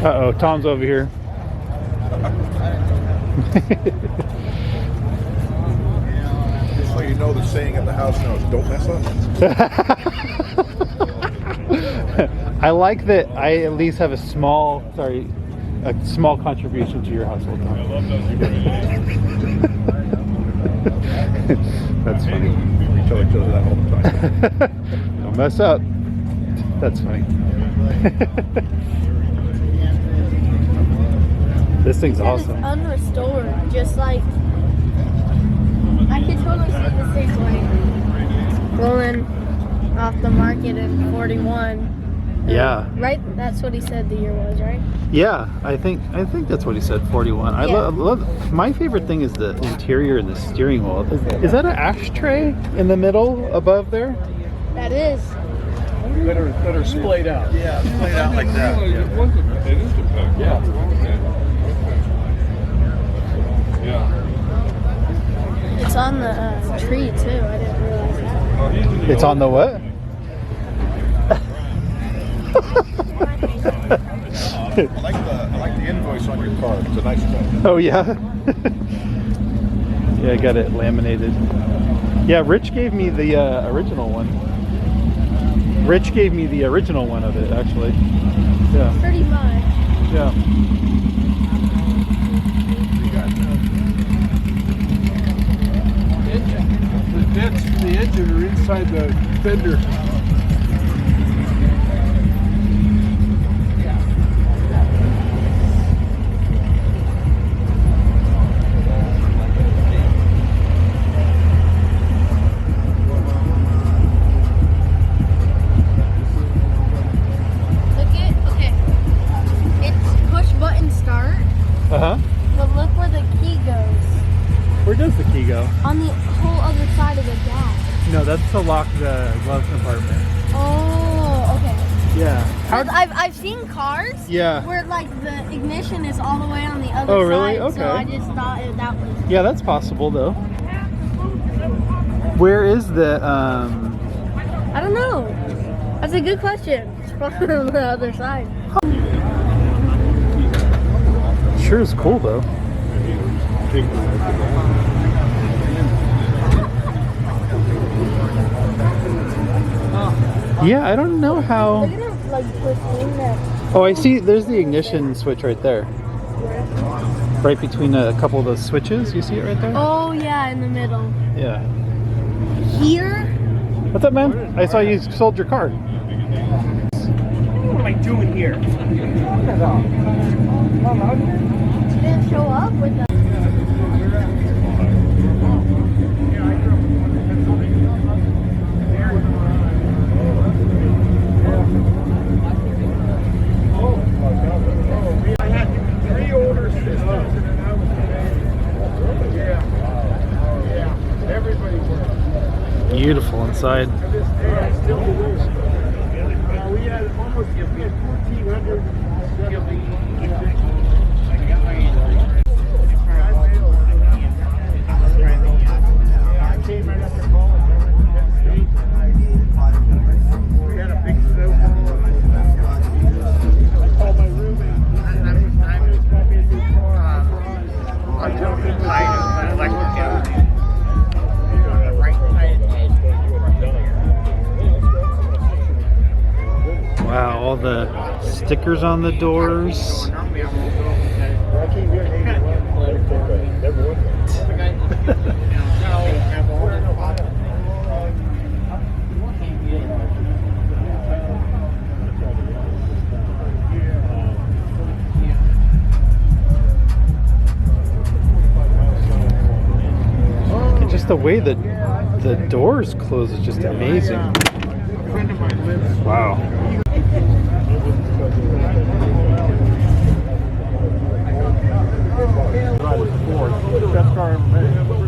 Uh-oh, Tom's over here. So you know the saying at the house now is don't mess up. I like that I at least have a small contribution to your household, Tom. That's funny. We tell each other that all the time. Don't mess up. That's funny. This thing's awesome. Unrestored, just like I could totally see the same way. Rolling off the market in 41. Yeah. Right? That's what he said the year was, right? Yeah, I think that's what he said. 41. I love. My favorite thing is the interior and the steering wheel. Is that an ashtray in the middle above there? That is. That are splayed out. Yeah, splayed out like that. It wasn't. It is a Packard. Yeah. Yeah. It's on the tree too. I didn't realize that. It's on the what? I like the invoice on your car. It's a nice touch. Oh yeah. Yeah, I got it laminated. Yeah, Rich gave me the original one. Rich gave me the original one of it, actually. Yeah. Pretty much. Yeah. The dents to the engine are inside the fender. Uh-huh. But look where the key goes. Where does the key go? On the whole other side of the gas. No, that's to lock the glove compartment. Oh, okay. Yeah. I've seen cars. Yeah. Where like the ignition is all the way on the other side. Oh, really? Okay. So I just thought that was. Yeah, that's possible though. Where is the I don't know. That's a good question. It's probably on the other side. Sure is cool though. Yeah, I don't know how. They're gonna like push in there. Oh, I see. There's the ignition switch right there. Right between a couple of those switches. You see it right there? Oh yeah, in the middle. Yeah. Here. What's up, man? I saw you sold your car. What am I doing here? She didn't show up with them. I had 3 older sisters. Yeah. Everybody worked. Beautiful inside. Still the worst. We had almost 1,400. Came right after college. We had a big snowball. I called my roommate. I jumped in the Wow, all the stickers on the doors. And just the way that the doors close is just amazing. Wow. Best car ever made.